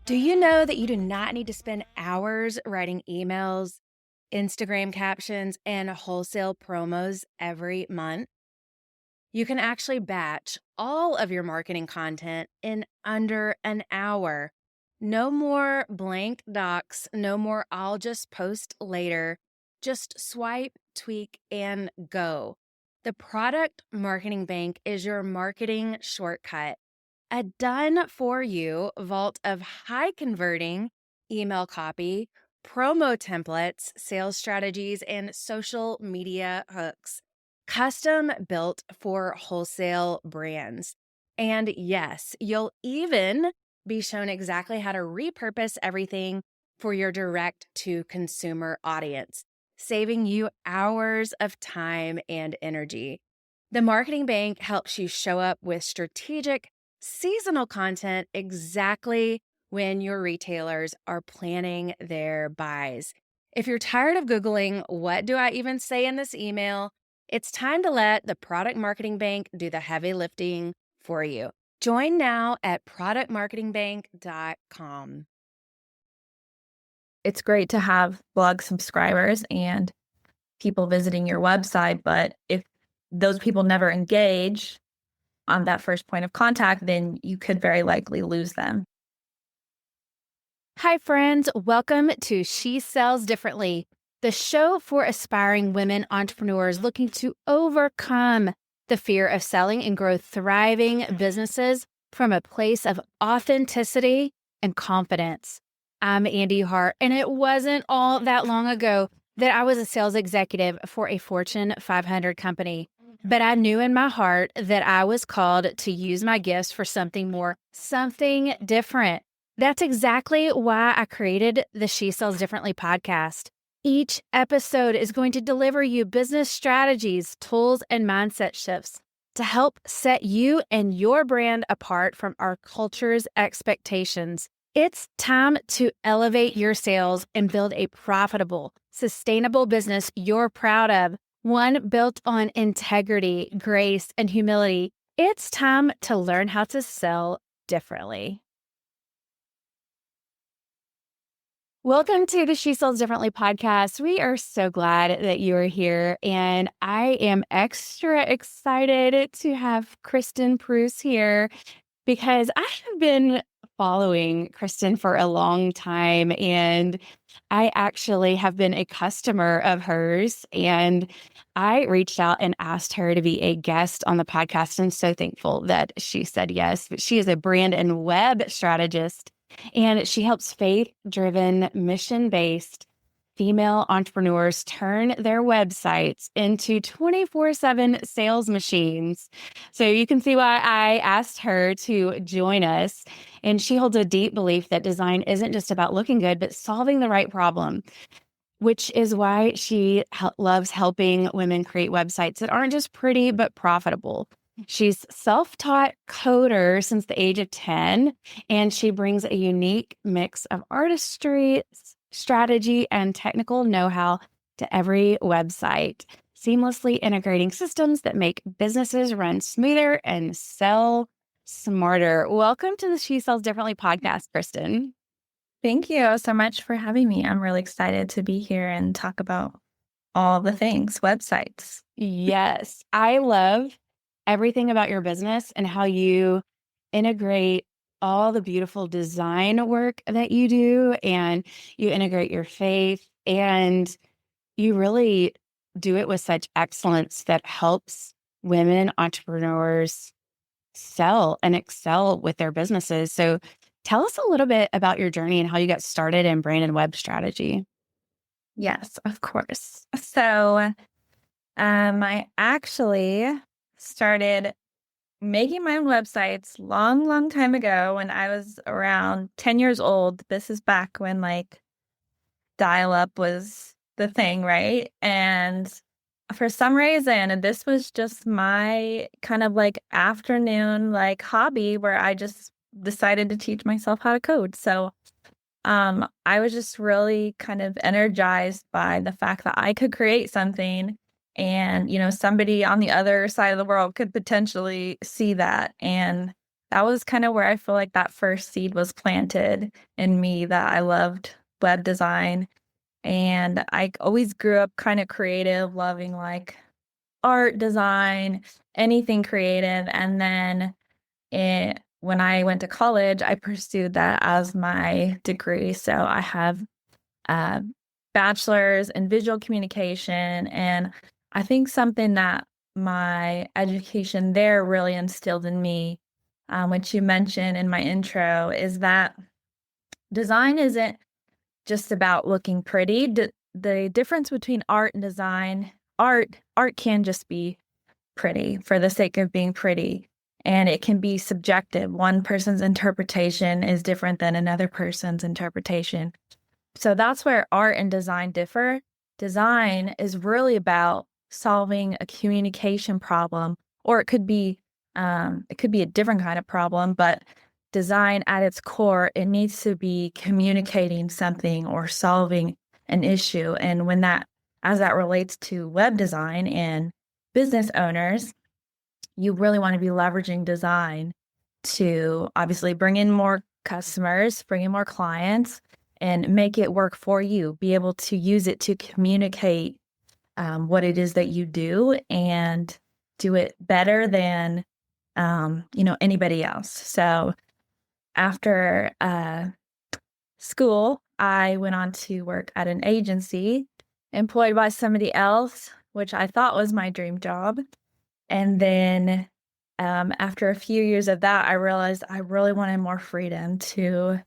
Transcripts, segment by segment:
Do you know that you do not need to spend hours writing emails, Instagram captions, and wholesale promos every month? You can actually batch all of your marketing content in under an hour. No more blank docs, no more I'll just post later. Just swipe, tweak, and go. The Product Marketing Bank is your marketing shortcut. A done for you vault of high converting email copy, promo templates, sales strategies, and social media hooks. Custom built for wholesale brands. And yes, you'll even be shown exactly how to repurpose everything for your direct to consumer audience, saving you hours of time and energy. The Marketing Bank helps you show up with strategic seasonal content exactly when your retailers are planning their buys. If you're tired of Googling, what do I even say in this email? It's time to let the Product Marketing Bank do the heavy lifting for you. Join now at productmarketingbank.com. It's great to have blog subscribers and people visiting your website, but if those people never engage on that first point of contact, then you could very likely lose them. Hi, friends. Welcome to She Sells Differently, the show for aspiring women entrepreneurs looking to overcome the fear of selling and grow thriving businesses from a place of authenticity and confidence. I'm Andee Hart, and it wasn't all that long ago that I was a sales executive for a Fortune 500 company. But I knew in my heart that I was called to use my gifts for something more, something different. That's exactly why I created the She Sells Differently podcast. Each episode is going to deliver you business strategies, tools, and mindset shifts to help set you and your brand apart from our culture's expectations. It's time to elevate your sales and build a profitable, sustainable business you're proud of, one built on integrity, grace, and humility. It's time to learn how to sell differently. Welcome to the She Sells Differently podcast. We are so glad that you are here, and I am extra excited to have Kristin Pruis here because I have been following Kristen for a long time, and I actually have been a customer of hers, and I reached out and asked her to be a guest on the podcast. I'm so thankful that she said yes. But she is a brand and web strategist, and she helps faith-driven, mission-based female entrepreneurs turn their websites into 24/7 sales machines. So you can see why I asked her to join us. And she holds a deep belief that design isn't just about looking good, but solving the right problem, which is why she loves helping women create websites that aren't just pretty, but profitable. She's self-taught coder since the age of 10, and she brings a unique mix of artistry, strategy, and technical know-how to every website, seamlessly integrating systems that make businesses run smoother and sell smarter. Welcome to the She Sells Differently podcast, Kristen. Thank you so much for having me. I'm really excited to be here and talk about all the things, websites. Yes, I love everything about your business and how you integrate all the beautiful design work that you do, and you integrate your faith, and you really do it with such excellence that helps women entrepreneurs sell and excel with their businesses. So tell us a little bit about your journey and how you got started in brand and web strategy. Yes, of course. So I actually started making my own websites long time ago when I was around 10 years old. This is back when dial-up was the thing, right? And for some reason, and this was just my kind of afternoon hobby where I just decided to teach myself how to code. So I was just really kind of energized by the fact that I could create something and, somebody on the other side of the world could potentially see that. And that was kind of where I feel like that first seed was planted in me that I loved web design. And I always grew up kind of creative, loving like art, design, anything creative. And then when I went to college, I pursued that as my degree. So I have a bachelor's in visual communication. And I think something that my education there really instilled in me, which you mentioned in my intro, is that design isn't just about looking pretty. The difference between art and design, art can just be pretty for the sake of being pretty. And it can be subjective. One person's interpretation is different than another person's interpretation. So that's where art and design differ. Design is really about solving a communication problem, or it could be a different kind of problem, but design at its core, it needs to be communicating something or solving an issue. And as that relates to web design and business owners, you really want to be leveraging design to obviously bring in more customers, bring in more clients, and make it work for you. Be able to use it to communicate what it is that you do and do it better than anybody else. So after school, I went on to work at an agency employed by somebody else, which I thought was my dream job. And then after a few years of that, I realized I really wanted more freedom to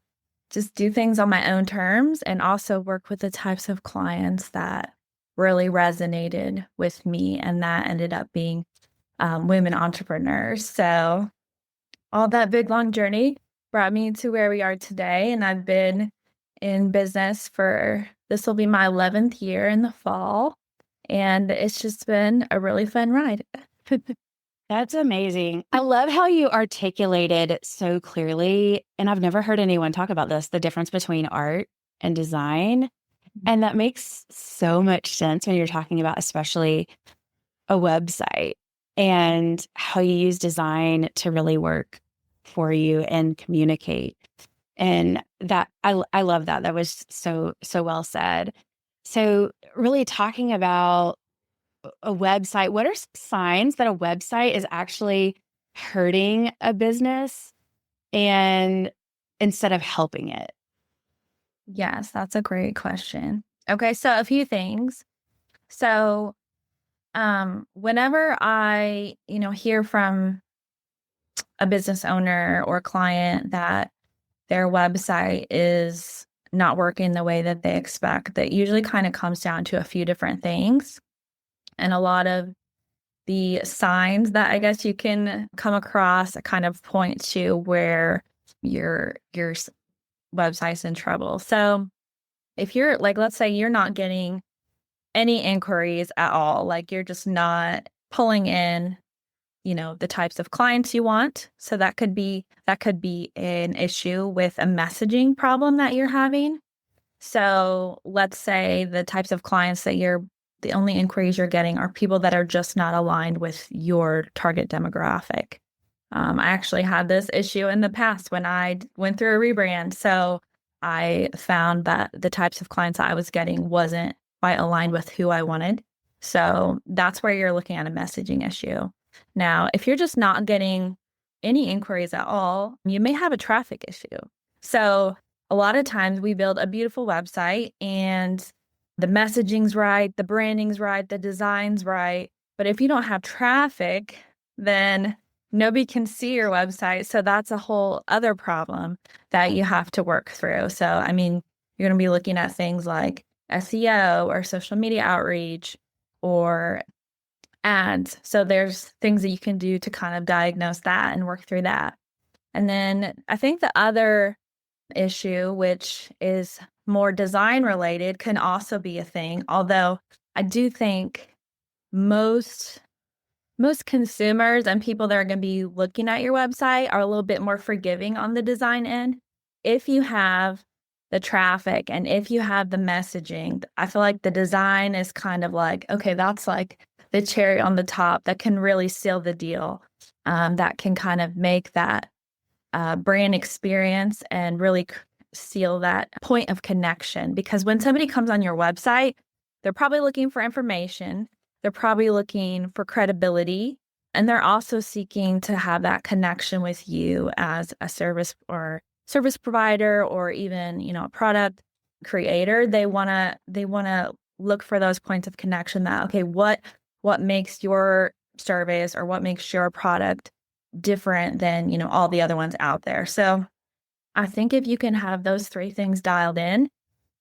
just do things on my own terms and also work with the types of clients that really resonated with me. And that ended up being women entrepreneurs. So all that big, long journey brought me to where we are today. And I've been in business this will be my 11th year in the fall. And it's just been a really fun ride. That's amazing. I love how you articulated so clearly, and I've never heard anyone talk about this, the difference between art and design. And that makes so much sense when you're talking about especially a website and how you use design to really work for you and communicate. And that I love that. That was so well said. So really talking about a website, what are some signs that a website is actually hurting a business and instead of helping it? Yes, that's a great question. Okay, so a few things. So whenever I, hear from a business owner or client that their website is not working the way that they expect, that usually kind of comes down to a few different things. And a lot of the signs that I guess you can come across that kind of point to where your website's in trouble. So if you're like, let's say you're not getting any inquiries at all, like you're just not pulling in, the types of clients you want. So that could be an issue with a messaging problem that you're having. So let's say the types of clients the only inquiries you're getting are people that are just not aligned with your target demographic. I actually had this issue in the past when I went through a rebrand. So I found that the types of clients I was getting wasn't quite aligned with who I wanted. So that's where you're looking at a messaging issue. Now, if you're just not getting any inquiries at all, you may have a traffic issue. So a lot of times we build a beautiful website and the messaging's right, the branding's right, the design's right. But if you don't have traffic, then nobody can see your website. So that's a whole other problem that you have to work through. So, I mean, you're going to be looking at things like SEO or social media outreach or ads. So there's things that you can do to kind of diagnose that and work through that. And then I think the other issue, which is more design related, can also be a thing. Although I do think most consumers and people that are going to be looking at your website are a little bit more forgiving on the design end. If you have the traffic and if you have the messaging, I feel like the design is kind of like, okay, that's like the cherry on the top that can really seal the deal. That can kind of make that brand experience and really seal that point of connection. Because when somebody comes on your website, they're probably looking for information, they're probably looking for credibility, and they're also seeking to have that connection with you as a service provider, or even, a product creator. They want to look for those points of connection, that, okay, what makes your service or what makes your product different than, all the other ones out there. So I think if you can have those three things dialed in,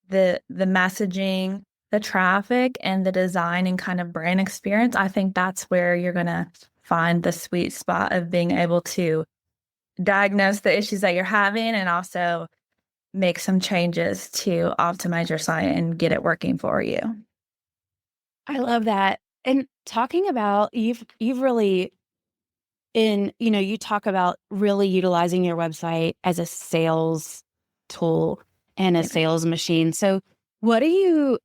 the messaging, the traffic, and the design and kind of brand experience, I think that's where you're going to find the sweet spot of being able to diagnose the issues that you're having and also make some changes to optimize your site and get it working for you. I love that. And talking about you've really you talk about really utilizing your website as a sales tool and a sales machine. So what do you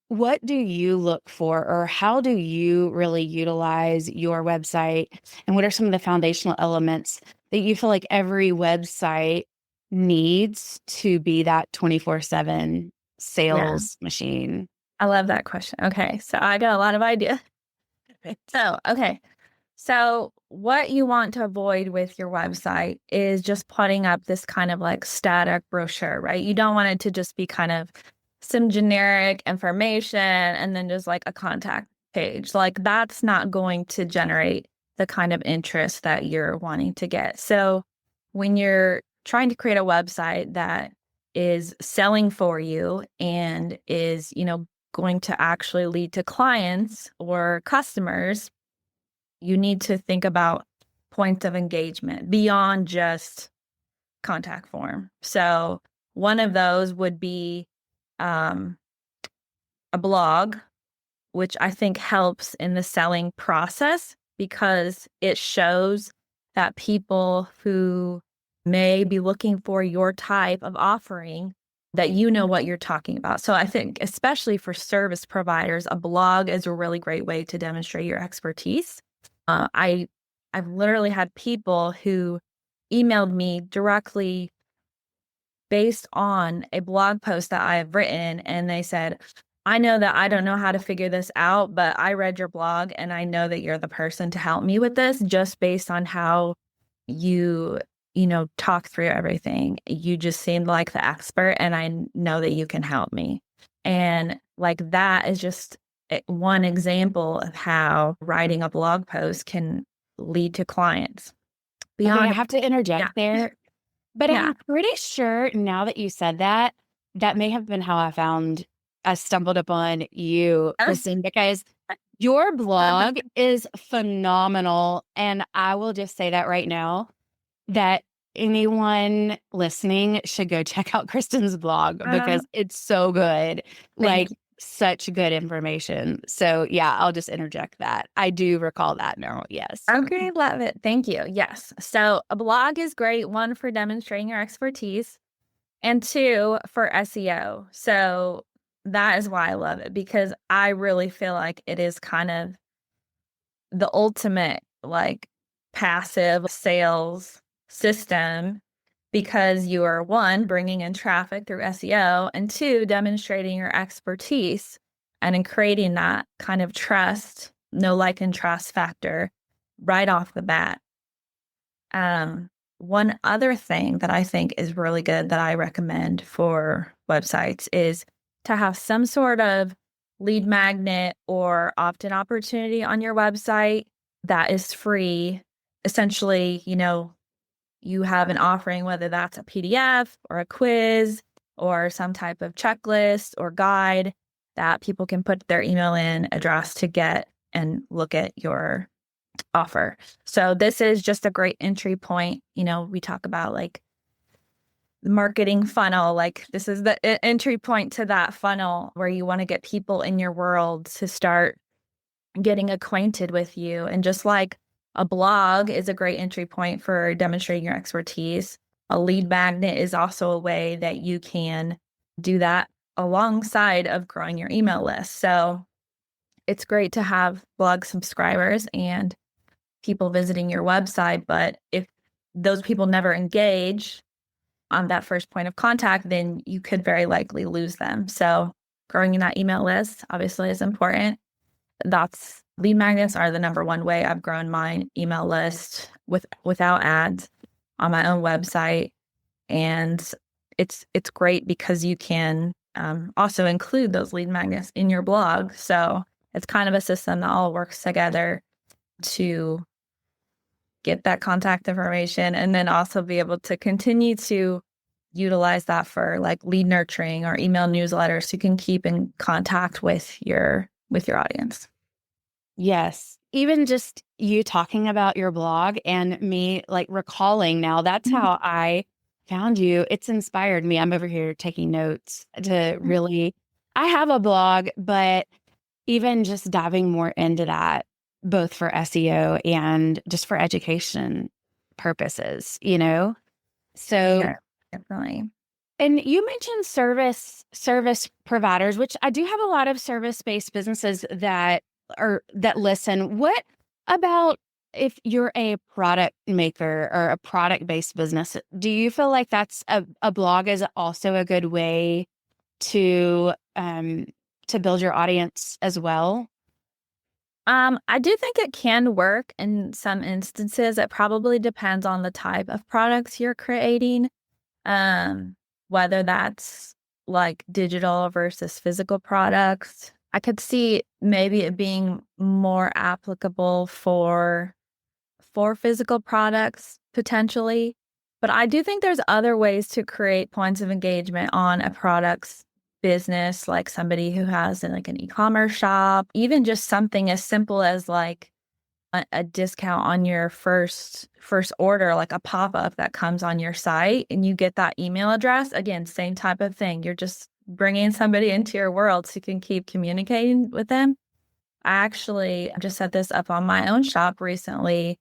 look for, or how do you really utilize your website? And what are some of the foundational elements that you feel like every website needs to be that 24/7 sales machine? I love that question. Okay, so I got a lot of ideas. So what you want to avoid with your website is just putting up this kind of like static brochure, right? You don't want it to just be kind of some generic information and then just like a contact page. Like, that's not going to generate the kind of interest that you're wanting to get. So when you're trying to create a website that is selling for you and is, going to actually lead to clients or customers, you need to think about points of engagement beyond just contact form. So one of those would be a blog, which I think helps in the selling process because it shows that people who may be looking for your type of offering, that you know what you're talking about. So I think especially for service providers, a blog is a really great way to demonstrate your expertise. I've literally had people who emailed me directly based on a blog post that I have written, and they said, I know that I don't know how to figure this out, but I read your blog and I know that you're the person to help me with this, just based on how you talk through everything. You just seemed like the expert, and I know that you can help me. And like, that is just one example of how writing a blog post can lead to clients. Okay, I have to interject there, but Yeah. I'm pretty sure now that you said that, that may have been how I stumbled upon you, Kristen, because your blog is phenomenal. And I will just say that right now, that anyone listening should go check out Kristen's blog because it's so good. Like, such good information. So yeah, I'll just interject that. I do recall that now. Yes. Okay, love it. Thank you. Yes. So a blog is great, one, for demonstrating your expertise, and two, for SEO. So that is why I love it, because I really feel like it is kind of the ultimate like passive sales system, because you are, one, bringing in traffic through SEO, and two, demonstrating your expertise and in creating that kind of trust, know, like, and trust factor right off the bat. One other thing that I think is really good that I recommend for websites is to have some sort of lead magnet or opt-in opportunity on your website that is free. Essentially, you have an offering, whether that's a PDF or a quiz or some type of checklist or guide that people can put their email in address to get and look at your offer. So this is just a great entry point. We talk about like the marketing funnel, like this is the entry point to that funnel where you want to get people in your world to start getting acquainted with you. And just like a blog is a great entry point for demonstrating your expertise, a lead magnet is also a way that you can do that alongside of growing your email list. So it's great to have blog subscribers and people visiting your website. But if those people never engage on that first point of contact, then you could very likely lose them. So growing that email list obviously is important. That's lead magnets are the number one way I've grown my email list without ads on my own website. And it's great because you can also include those lead magnets in your blog. So it's kind of a system that all works together to get that contact information and then also be able to continue to utilize that for like lead nurturing or email newsletters so you can keep in contact with your audience. Yes. Even just you talking about your blog and me like recalling now, that's how I found you. It's inspired me. I'm over here taking notes to really, I have a blog, but even just diving more into that, both for SEO and just for education purposes, you know? So, Yeah, definitely. and you mentioned service providers, which I do have a lot of service-based businesses that listen. What about if you're a product maker or a product-based business? Do you feel like that's a blog is also a good way to build your audience as well? I do think it can work in some instances. It probably depends on the type of products you're creating. Um, Whether that's like digital versus physical products. I could see maybe it being more applicable for physical products potentially, but I do think there's other ways to create points of engagement on a product's business, like somebody who has like an e-commerce shop, even just something as simple as like a discount on your first order, like a pop-up that comes on your site and you get that email address. Again, same type of thing. You're just bringing somebody into your world so you can keep communicating with them. I actually just set this up on my own shop recently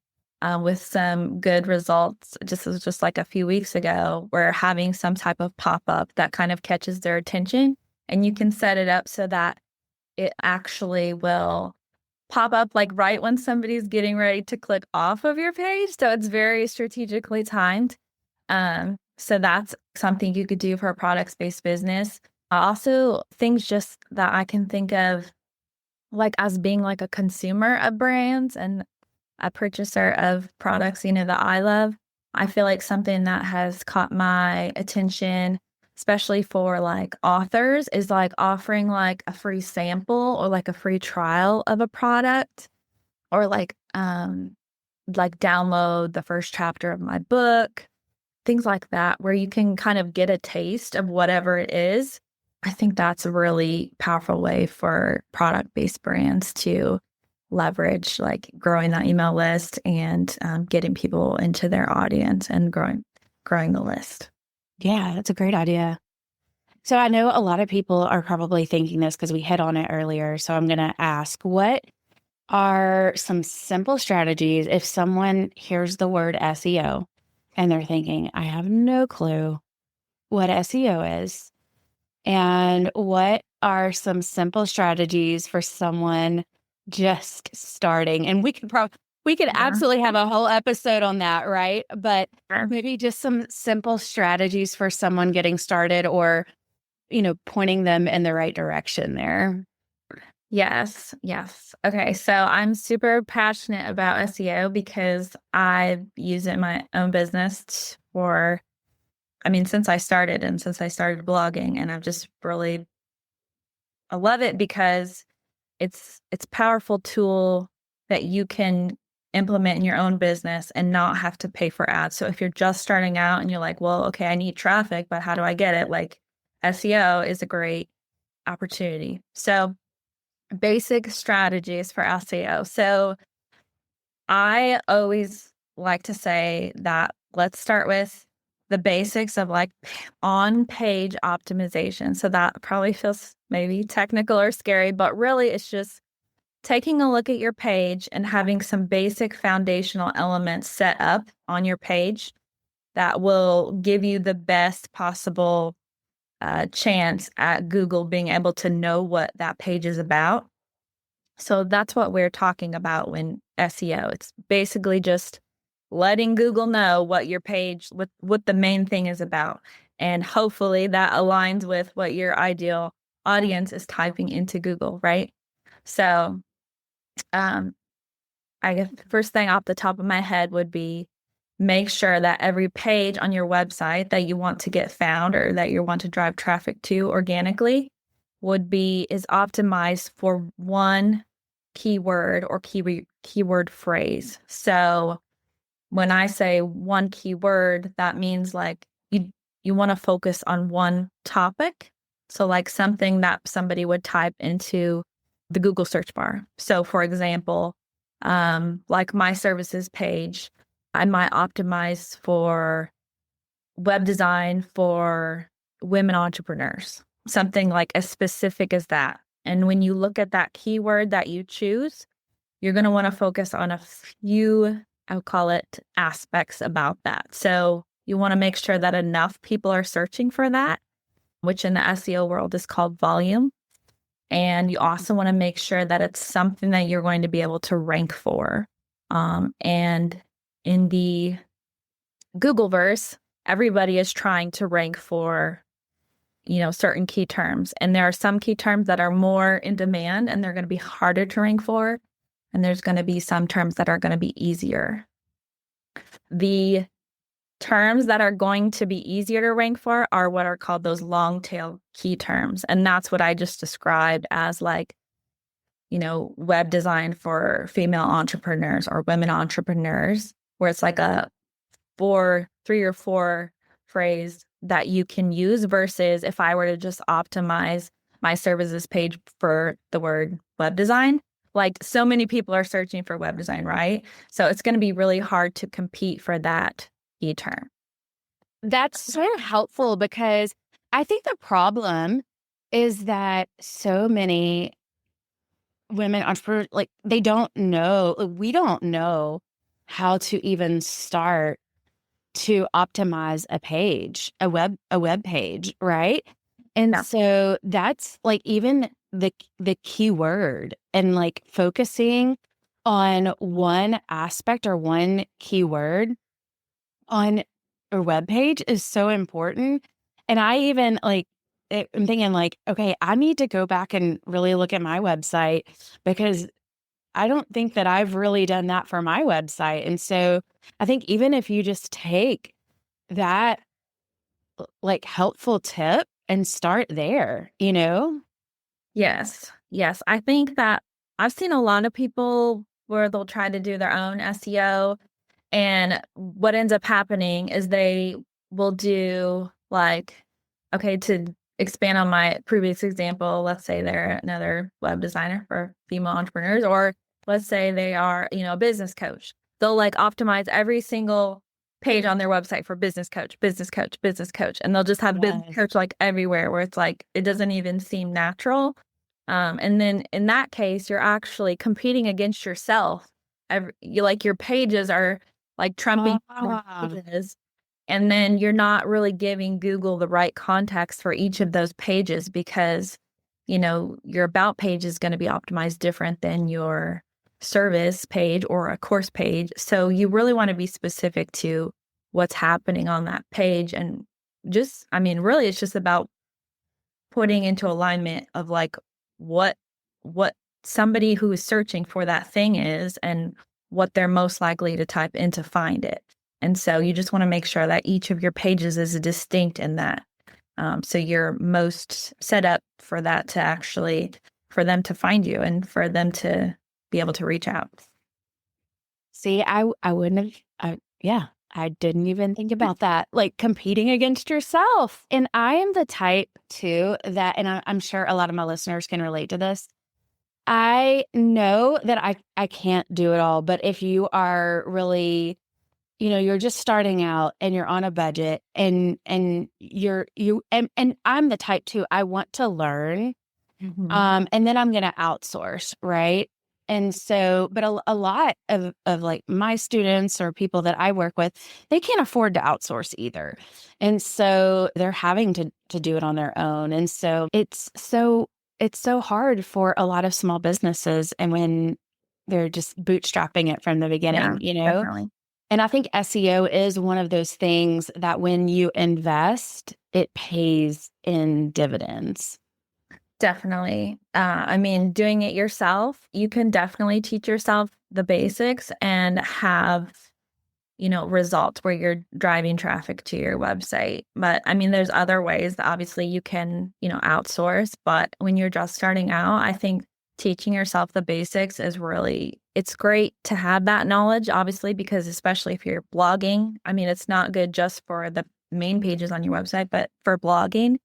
with some good results. It was just like a few weeks ago. We're having some type of pop-up that kind of catches their attention, and you can set it up so that it actually will pop up like right when somebody's getting ready to click off of your page. So it's very strategically timed. So that's something you could do for a products-based business. Also, things just that I can think of like as being like a consumer of brands and a purchaser of products, that I love. I feel like something that has caught my attention, especially for like authors, is like offering like a free sample or like a free trial of a product or like download the first chapter of my book, things like that, where you can kind of get a taste of whatever it is. I think that's a really powerful way for product-based brands to leverage like growing that email list and getting people into their audience and growing the list. Yeah, that's a great idea. So I know a lot of people are probably thinking this because we hit on it earlier. So I'm going to ask, what are some simple strategies if someone hears the word SEO and they're thinking, I have no clue what SEO is? And what are some simple strategies for someone just starting? And we could Yeah. absolutely have a whole episode on that, right? But Sure. maybe just some simple strategies for someone getting started or, pointing them in the right direction there. Yes, yes. Okay, so I'm super passionate about SEO because I use it in my own business since I started blogging, and I love it because it's a powerful tool that you can implement in your own business and not have to pay for ads. So if you're just starting out and you're like, well, okay, I need traffic, but how do I get it? Like SEO is a great opportunity. So basic strategies for SEO. So I always like to say that let's start with the basics of like on page optimization. So that probably feels maybe technical or scary, but really it's just taking a look at your page and having some basic foundational elements set up on your page that will give you the best possible chance at Google being able to know what that page is about. So that's what we're talking about when SEO. It's basically just letting Google know what your page, what the main thing is about. And hopefully that aligns with what your ideal audience is typing into Google, right? So, I guess the first thing off the top of my head would be make sure that every page on your website that you want to get found or that you want to drive traffic to organically is optimized for one keyword or keyword phrase. So when I say one keyword, that means like you want to focus on one topic. So like something that somebody would type into the Google search bar. So for example, like my services page, I might optimize for web design for women entrepreneurs, something like as specific as that. And when you look at that keyword that you choose, you're going to want to focus on a few, I'll call it aspects about that. So you want to make sure that enough people are searching for that, which in the SEO world is called volume. And you also want to make sure that it's something that you're going to be able to rank for. And in the Googleverse, everybody is trying to rank for, certain key terms. And there are some key terms that are more in demand and they're going to be harder to rank for. And there's going to be some terms that are going to be easier. The terms that are going to be easier to rank for are what are called those long tail key terms. And that's what I just described as like, web design for female entrepreneurs or women entrepreneurs, where it's like a 3 or 4 phrase that you can use versus if I were to just optimize my services page for the word web design. Like so many people are searching for web design, right? So it's going to be really hard to compete for that key term. That's so helpful because I think the problem is that so many women entrepreneurs, like we don't know how to even start to optimize a web page, right? And Yeah. so that's like even the keyword and like focusing on one aspect or one keyword on a web page is so important. And I even I'm thinking like, okay, I need to go back and really look at my website because I don't think that I've really done that for my website. And so I think even if you just take that like helpful tip and start there, Yes. Yes. I think that I've seen a lot of people where they'll try to do their own SEO. And what ends up happening is they will do like, okay, to expand on my previous example, let's say they're another web designer for female entrepreneurs, or let's say they are, a business coach. They'll like optimize every single page on their website for business coach, business coach, business coach. And they'll just have business coach like everywhere where it's like, it doesn't even seem natural. And then in that case, you're actually competing against yourself. Your pages are like trumping pages. And then you're not really giving Google the right context for each of those pages because, your about page is going to be optimized different than your service page or a course page. So you really want to be specific to what's happening on that page. And really it's just about putting into alignment of like what somebody who is searching for that thing is and what they're most likely to type in to find it. And so you just want to make sure that each of your pages is distinct in that. So you're most set up for that to actually, for them to find you and for them to be able to reach out. See, I wouldn't have, I didn't even think about that, like competing against yourself. And I am the type too that, and I'm sure a lot of my listeners can relate to this. I know that I can't do it all, but if you are really, you're just starting out and you're on a budget and and I'm the type too, I want to learn. Mm-hmm. And then I'm going to outsource, right? And so, but a lot of like my students or people that I work with, they can't afford to outsource either. And so they're having to do it on their own. And so it's so hard for a lot of small businesses and when they're just bootstrapping it from the Yeah, beginning, definitely. And I think SEO is one of those things that when you invest, it pays in dividends. Definitely. I mean, doing it yourself, you can definitely teach yourself the basics and have, results where you're driving traffic to your website. But I mean, there's other ways that obviously you can, outsource. But when you're just starting out, I think teaching yourself the basics is really, it's great to have that knowledge, obviously, because especially if you're blogging, I mean, it's not good just for the main pages on your website, but for blogging.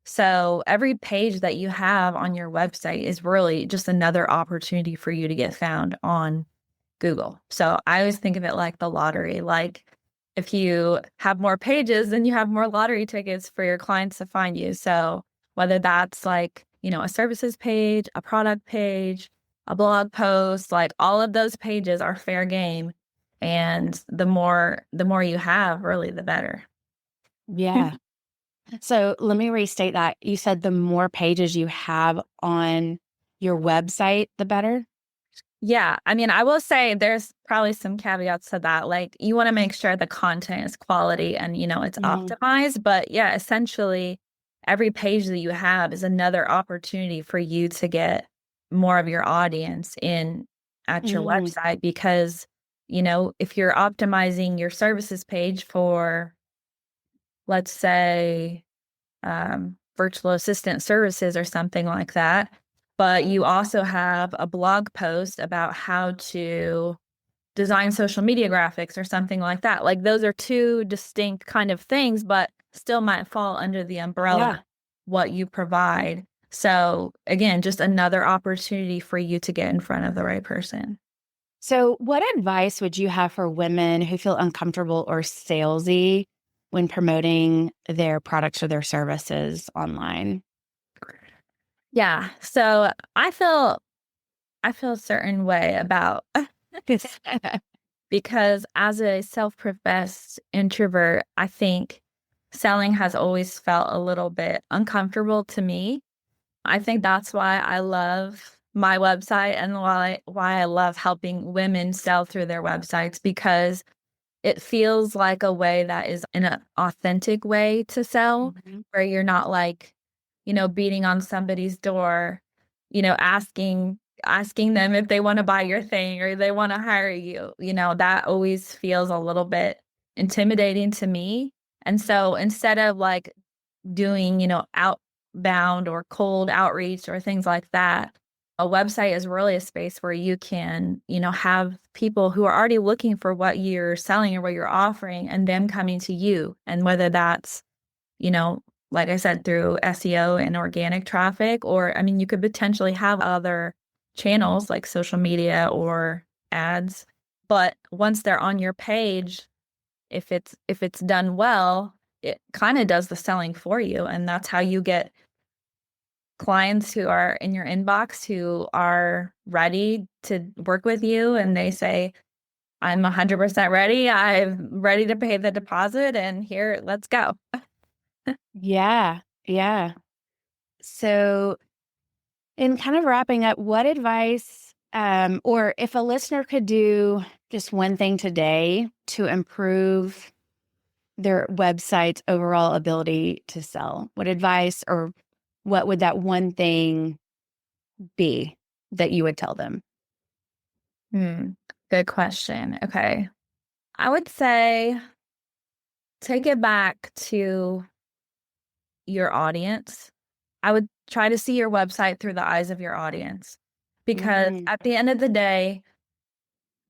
So every page that you have on your website is really just another opportunity for you to get found on Google. So I always think of it like the lottery. Like if you have more pages, then you have more lottery tickets for your clients to find you. So whether that's like, a services page, a product page, a blog post, like all of those pages are fair game. And the more you have, really the better. Yeah. So let me restate that. You said the more pages you have on your website, the better? Yeah, I mean, I will say there's probably some caveats to that. Like, you want to make sure the content is quality and, it's Mm, optimized. But yeah, essentially, every page that you have is another opportunity for you to get more of your audience in at your mm, website because, if you're optimizing your services page for, let's say, virtual assistant services or something like that. But you also have a blog post about how to design social media graphics or something like that. Like those are two distinct kind of things, but still might fall under the yeah. umbrella what you provide. So again, just another opportunity for you to get in front of the right person. So, what advice would you have for women who feel uncomfortable or salesy when promoting their products or their services online? Yeah. So I feel a certain way about this because as a self-professed introvert, I think selling has always felt a little bit uncomfortable to me. I think that's why I love my website and why I love helping women sell through their websites because it feels like a way that is an authentic way to sell Mhm. where you're not like, beating on somebody's door, asking them if they want to buy your thing or they want to hire you. That always feels a little bit intimidating to me. And so instead of like doing, outbound or cold outreach or things like that, a website is really a space where you can, have people who are already looking for what you're selling or what you're offering and them coming to you. And whether that's, you know, like I said, through SEO and organic traffic, or I mean, you could potentially have other channels like social media or ads. But once they're on your page, if it's done well, it kind of does the selling for you. And that's how you get clients who are in your inbox who are ready to work with you and they say, I'm 100% ready. I'm ready to pay the deposit and here, let's go. Yeah. Yeah. So, in kind of wrapping up, what advice, or if a listener could do just one thing today to improve their website's overall ability to sell, what advice or what would that one thing be that you would tell them? Hmm. Good question. Okay. I would say take it back to your audience. I would try to see your website through the eyes of your audience because Mm, at the end of the day,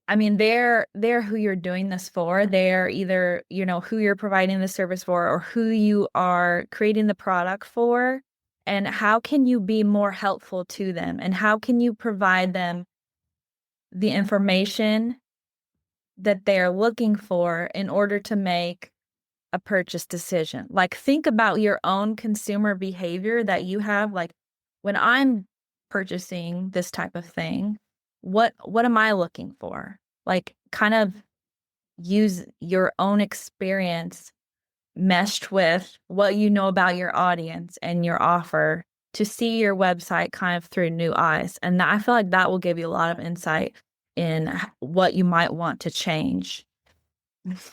I mean, they're who you're doing this for. They're either, who you're providing the service for or who you are creating the product for. And how can you be more helpful to them? And how can you provide them the information that they're looking for in order to make a purchase decision? Like think about your own consumer behavior that you have. Like when I'm purchasing this type of thing, what am I looking for? Like kind of use your own experience meshed with what you know about your audience and your offer to see your website kind of through new eyes. And I feel like that will give you a lot of insight in what you might want to change.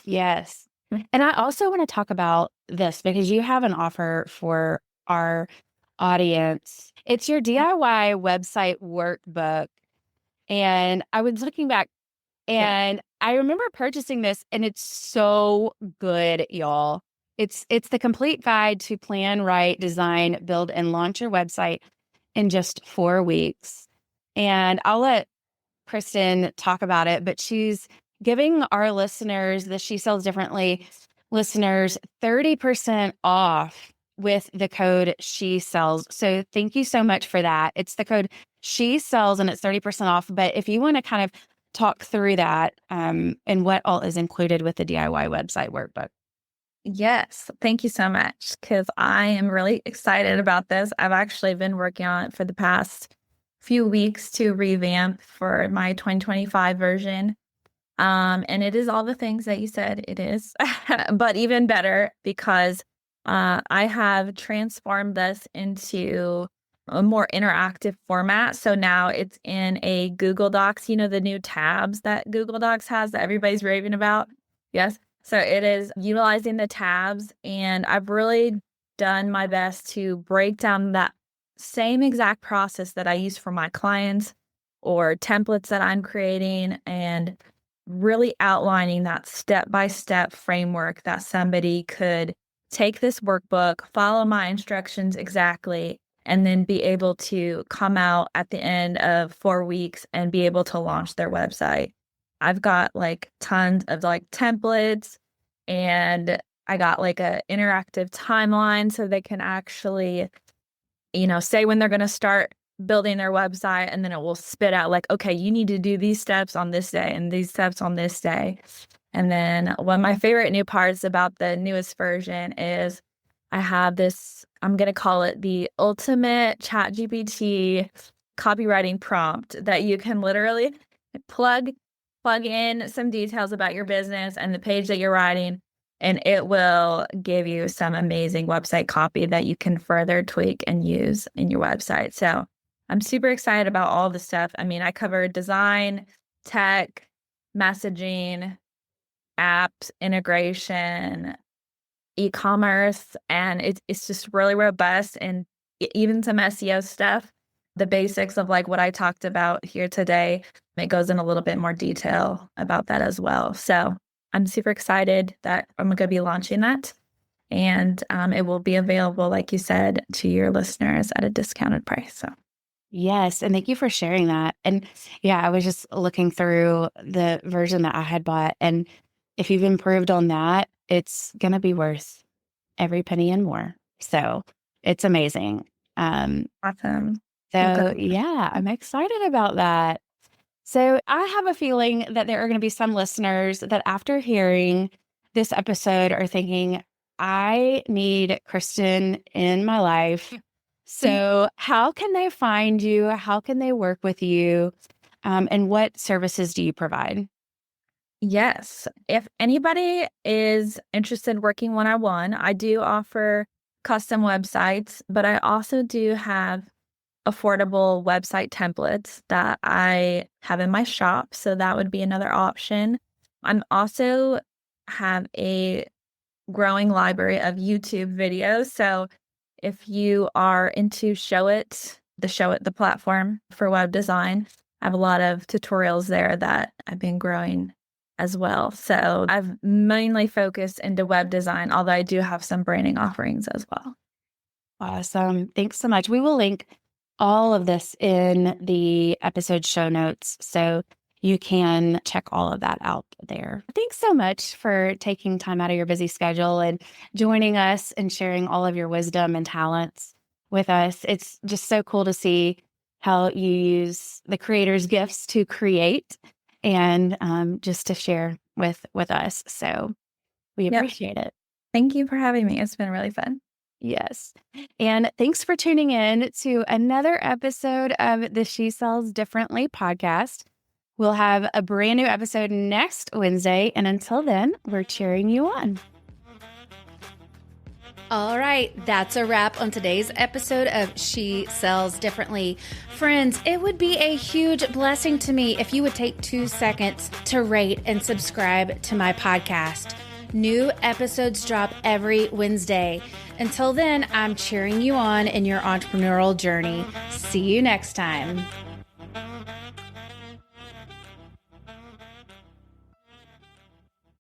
Yes. And I also want to talk about this because you have an offer for our audience. It's your DIY website workbook. And I was looking back Yeah. and I remember purchasing this and it's so good, y'all. It's the complete guide to plan, write, design, build, and launch your website in just 4 weeks. And I'll let Kristen talk about it, but she's giving our listeners, the She Sells Differently listeners, 30% off with the code She Sells. So thank you so much for that. It's the code She Sells and it's 30% off. But if you want to kind of talk through that and what all is included with the DIY website workbook. Yes, thank you so much because I am really excited about this. I've actually been working on it for the past few weeks to revamp for my 2025 version. And it is all the things that you said it is, but even better because I have transformed this into a more interactive format. So now it's in a Google Docs, the new tabs that Google Docs has that everybody's raving about. Yes. So it is utilizing the tabs, and I've really done my best to break down that same exact process that I use for my clients or templates that I'm creating and really outlining that step-by-step framework that somebody could take this workbook, follow my instructions exactly, and then be able to come out at the end of 4 weeks and be able to launch their website. I've got like tons of like templates, and I got like a interactive timeline so they can actually, say when they're going to start building their website, and then it will spit out like, okay, you need to do these steps on this day and these steps on this day. And then one of my favorite new parts about the newest version is I have this, I'm going to call it the ultimate ChatGPT copywriting prompt that you can literally plug in some details about your business and the page that you're writing, and it will give you some amazing website copy that you can further tweak and use in your website. So I'm super excited about all the stuff. I mean, I cover design, tech, messaging, apps, integration, e-commerce, and it's just really robust, and even some SEO stuff. The basics of like what I talked about here today, it goes in a little bit more detail about that as well. So I'm super excited that I'm going to be launching that. And it will be available, like you said, to your listeners at a discounted price. So Yes. And thank you for sharing that. And yeah, I was just looking through the version that I had bought. And if you've improved on that, it's going to be worth every penny and more. So it's amazing. Um, awesome. Well, so good. yeah, I'm excited about that. So I have a feeling that there are going to be some listeners that after hearing this episode are thinking, I need Kristen in my life. So how can they find you? How can they work with you? And what services do you provide? Yes. If anybody is interested in working one-on-one, I do offer custom websites, but I also do have affordable website templates that I have in my shop. So that would be another option. I'm also have a growing library of YouTube videos. So if you are into the platform for web design, I have a lot of tutorials there that I've been growing as well. So I've mainly focused into web design, although I do have some branding offerings as well. Awesome. Thanks so much. We will link all of this in the episode show notes. So you can check all of that out there. Thanks so much for taking time out of your busy schedule and joining us and sharing all of your wisdom and talents with us. It's just so cool to see how you use the creator's gifts to create and just to share with us. So we Yep. appreciate it. Thank you for having me. It's been really fun. Yes. And thanks for tuning in to another episode of the She Sells Differently podcast. We'll have a brand new episode next Wednesday. And until then, we're cheering you on. All right, that's a wrap on today's episode of She Sells Differently. Friends, it would be a huge blessing to me if you would take 2 seconds to rate and subscribe to my podcast. New episodes drop every Wednesday. Until then, I'm cheering you on in your entrepreneurial journey. See you next time.